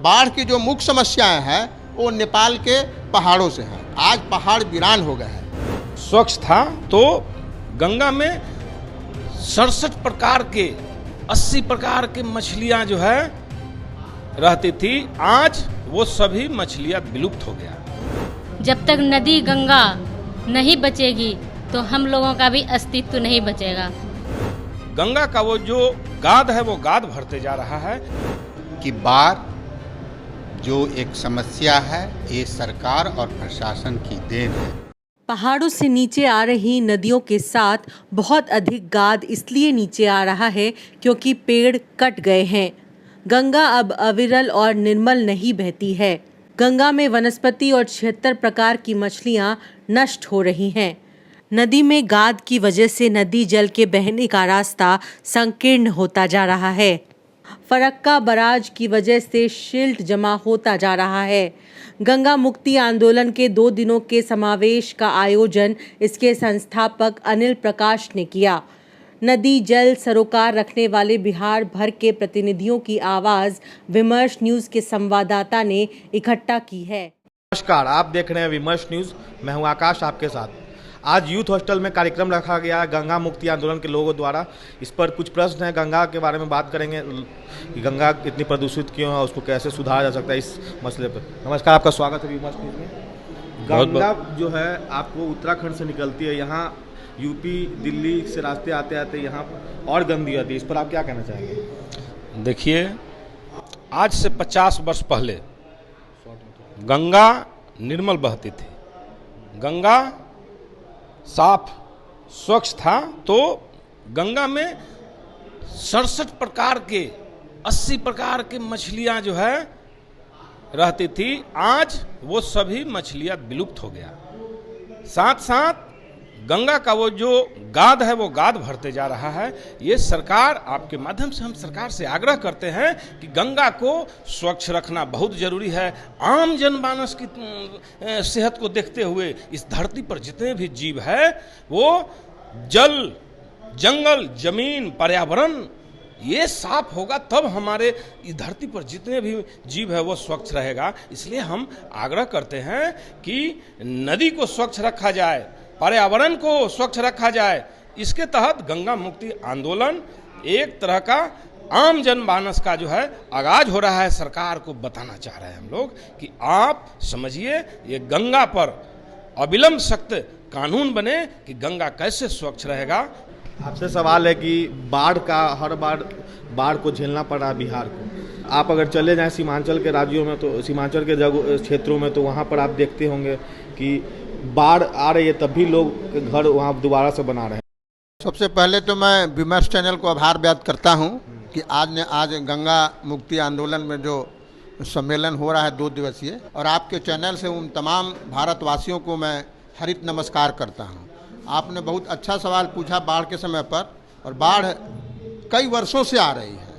बाढ़ की जो मुख्य समस्याएं हैं वो नेपाल के पहाड़ों से हैं। आज पहाड़ वीरान हो गए हैं। स्वच्छ था तो गंगा में 67 प्रकार के 80 प्रकार के मछलियां जो है रहती थी। आज वो सभी मछलियां विलुप्त हो गया। जब तक नदी गंगा नहीं बचेगी तो हम लोगों का भी अस्तित्व नहीं बचेगा। गंगा का वो जो गाद है वो गाद भरते जा रहा है कि बाढ़ जो एक समस्या है ये सरकार और प्रशासन की देन है। पहाड़ों से नीचे आ रही नदियों के साथ बहुत अधिक गाद इसलिए नीचे आ रहा है क्योंकि पेड़ कट गए हैं। गंगा अब अविरल और निर्मल नहीं बहती है। गंगा में वनस्पति और 76 प्रकार की मछलियां नष्ट हो रही हैं। नदी में गाद की वजह से नदी जल के बहने का रास्ता संकीर्ण होता जा रहा है। फरक्का बराज की वजह से सिल्ट जमा होता जा रहा है। गंगा मुक्ति आंदोलन के 2 दिनों के समावेश का आयोजन इसके संस्थापक अनिल प्रकाश ने किया। नदी जल सरोकार रखने वाले बिहार भर के प्रतिनिधियों की आवाज विमर्श न्यूज के संवाददाता ने इकट्ठा की है। नमस्कार, आप देख रहे हैं विमर्श न्यूज। मैं हूं आकाश आपके साथ। आज यूथ हॉस्टल में कार्यक्रम रखा गया है गंगा मुक्ति आंदोलन के लोगों द्वारा। इस पर कुछ प्रश्न हैं, गंगा के बारे में बात करेंगे कि गंगा इतनी प्रदूषित क्यों है, उसको कैसे सुधारा जा सकता है इस मसले पर। नमस्कार, आपका स्वागत है विमर्श न्यूज में। गंगा जो है आपको उत्तराखंड से निकलती है, यहाँ यूपी दिल्ली से रास्ते आते आते यहाँ और गंदी आती है। इस पर आप क्या कहना चाहेंगे? देखिए, आज से 50 वर्ष पहले गंगा निर्मल बहती थी। गंगा साफ स्वच्छ था तो गंगा में 67 प्रकार के 80 प्रकार के मछलियां जो है रहती थी। आज वो सभी मछलियां विलुप्त हो गया। साथ साथ गंगा का वो जो गाद है वो गाद भरते जा रहा है। ये सरकार, आपके माध्यम से हम सरकार से आग्रह करते हैं कि गंगा को स्वच्छ रखना बहुत जरूरी है। आम जनमानस की सेहत को देखते हुए इस धरती पर जितने भी जीव है वो जल, जंगल, जमीन, पर्यावरण ये साफ होगा तब हमारे इस धरती पर जितने भी जीव है वो स्वच्छ रहेगा। इसलिए हम आग्रह करते हैं कि नदी को स्वच्छ रखा जाए, पर्यावरण को स्वच्छ रखा जाए। इसके तहत गंगा मुक्ति आंदोलन एक तरह का आम जनमानस का जो है आगाज हो रहा है। सरकार को बताना चाह रहे हैं हम लोग कि आप समझिए, ये गंगा पर अविलंब सख्त कानून बने कि गंगा कैसे स्वच्छ रहेगा। आपसे सवाल है कि बाढ़ का हर बार बाढ़ को झेलना पड़ रहा है बिहार को। आप अगर चले जाएं सीमांचल के राज्यों में तो सीमांचल के क्षेत्रों में तो वहाँ पर आप देखते होंगे कि बाढ़ आ रही है तब भी लोग घर वहाँ दोबारा से बना रहे हैं। सबसे पहले तो मैं विमर्श चैनल को आभार व्यक्त करता हूं कि आज गंगा मुक्ति आंदोलन में जो सम्मेलन हो रहा है 2 दिवसीय, और आपके चैनल से उन तमाम भारतवासियों को मैं हरित नमस्कार करता हूं। आपने बहुत अच्छा सवाल पूछा बाढ़ के समय पर, और बाढ़ कई वर्षों से आ रही है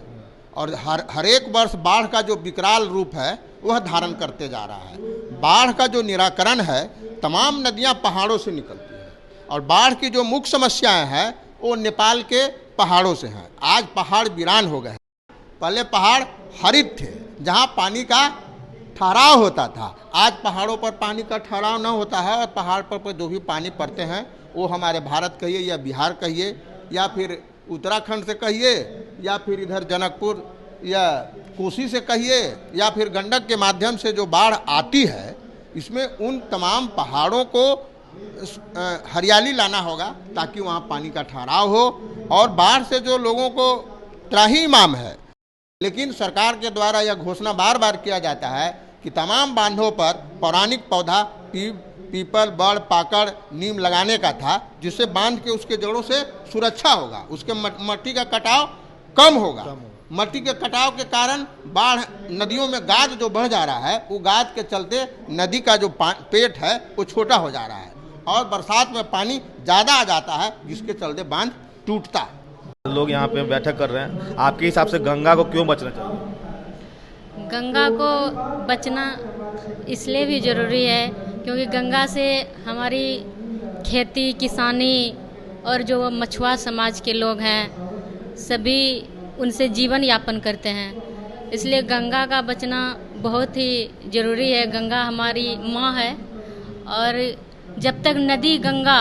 और हर एक वर्ष बाढ़ का जो विकराल रूप है वह धारण करते जा रहा है। बाढ़ का जो निराकरण है, तमाम नदियां पहाड़ों से निकलती हैं और बाढ़ की जो मुख्य समस्याएं हैं वो नेपाल के पहाड़ों से हैं। आज पहाड़ वीरान हो गए हैं। पहले पहाड़ हरित थे जहां पानी का ठहराव होता था। आज पहाड़ों पर पानी का ठहराव न होता है और पहाड़ पर जो भी पानी पड़ते हैं वो हमारे भारत कहिए या बिहार कहिए या फिर उत्तराखंड से कहिए या फिर इधर जनकपुर या कोसी से कहिए या फिर गंडक के माध्यम से जो बाढ़ आती है, इसमें उन तमाम पहाड़ों को हरियाली लाना होगा ताकि वहाँ पानी का ठहराव हो। और बाढ़ से जो लोगों को त्राहिमाम है, लेकिन सरकार के द्वारा यह घोषणा बार बार किया जाता है कि तमाम बांधों पर पौराणिक पौधा पीपल, बड़, पाकड़, नीम लगाने का था, जिससे बांध के उसके जड़ों से सुरक्षा होगा, उसके मट्टी का कटाव कम होगा। मट्टी के कटाव के कारण बाढ़ नदियों में गाद जो बढ़ जा रहा है, वो गाद के चलते नदी का जो पेट है वो छोटा हो जा रहा है और बरसात में पानी ज़्यादा आ जाता है, जिसके चलते बांध टूटता है। लोग यहाँ पे बैठक कर रहे हैं, आपके हिसाब से गंगा को क्यों बचना चाहिए? गंगा को बचना इसलिए भी ज़रूरी है क्योंकि गंगा से हमारी खेती, किसानी और जो मछुआ समाज के लोग हैं सभी उनसे जीवन यापन करते हैं। इसलिए गंगा का बचना बहुत ही ज़रूरी है। गंगा हमारी माँ है और जब तक नदी गंगा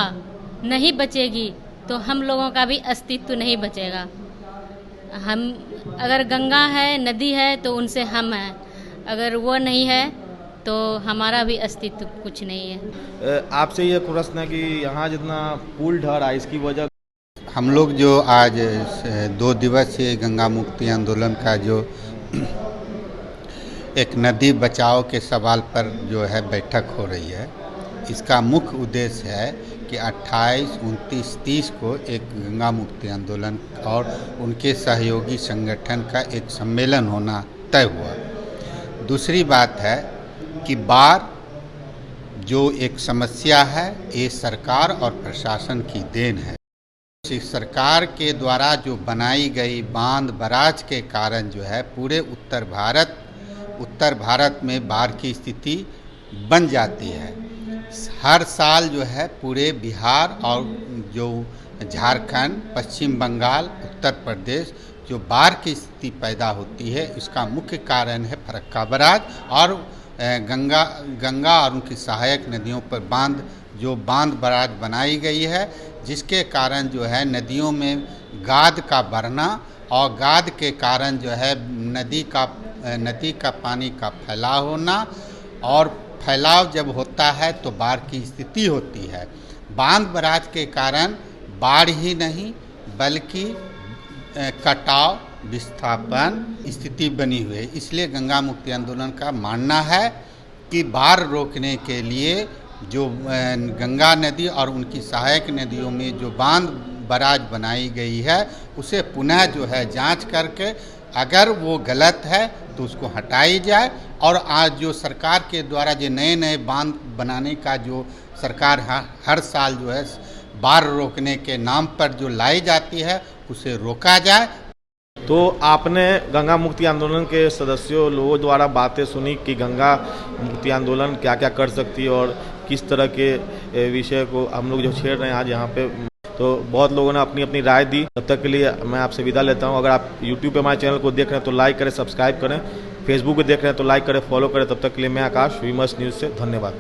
नहीं बचेगी तो हम लोगों का भी अस्तित्व नहीं बचेगा। हम अगर गंगा है, नदी है तो उनसे हम हैं, अगर वो नहीं है तो हमारा भी अस्तित्व कुछ नहीं है। आपसे ये प्रश्न है कि यहाँ जितना पुल ढह रहा है इसकी वजह हम लोग जो आज 2 दिवसीय गंगा मुक्ति आंदोलन का जो एक नदी बचाव के सवाल पर जो है बैठक हो रही है, इसका मुख्य उद्देश्य है कि 28, 29, 30 को एक गंगा मुक्ति आंदोलन और उनके सहयोगी संगठन का एक सम्मेलन होना तय हुआ। दूसरी बात है कि बाढ़ जो एक समस्या है, ये सरकार और प्रशासन की देन है। इस सरकार के द्वारा जो बनाई गई बांध बराज के कारण जो है पूरे उत्तर भारत में बाढ़ की स्थिति बन जाती है। हर साल जो है पूरे बिहार और जो झारखंड, पश्चिम बंगाल, उत्तर प्रदेश जो बाढ़ की स्थिति पैदा होती है, इसका मुख्य कारण है फरक्का बराज और गंगा और उनकी सहायक नदियों पर बांध बराज बनाई गई है, जिसके कारण जो है नदियों में गाद का बढ़ना और गाद के कारण जो है नदी का पानी का फैलाव होना, और फैलाव जब होता है तो बाढ़ की स्थिति होती है। बांध बराज के कारण बाढ़ ही नहीं बल्कि कटाव, विस्थापन स्थिति बनी हुई है। इसलिए गंगा मुक्ति आंदोलन का मानना है कि बाढ़ रोकने के लिए जो गंगा नदी और उनकी सहायक नदियों में जो बांध बराज बनाई गई है उसे पुनः जो है जांच करके अगर वो गलत है तो उसको हटाई जाए, और आज जो सरकार के द्वारा जो नए बांध बनाने का जो सरकार हर साल जो है बाढ़ रोकने के नाम पर जो लाई जाती है उसे रोका जाए। तो आपने गंगा मुक्ति आंदोलन के सदस्यों लोगों द्वारा बातें सुनी कि गंगा मुक्ति आंदोलन क्या क्या कर सकती है और किस तरह के विषय को हम लोग जो छेड़ रहे हैं आज यहाँ पे, तो बहुत लोगों ने अपनी अपनी राय दी। तब तक के लिए मैं आपसे विदा लेता हूँ। अगर आप YouTube पे हमारे चैनल को देख रहे हैं तो लाइक करें, सब्सक्राइब करें, फेसबुक पे देख रहे हैं तो लाइक करें, फॉलो करें। तब तक के लिए मैं आकाश, वीमर्स न्यूज़ से धन्यवाद।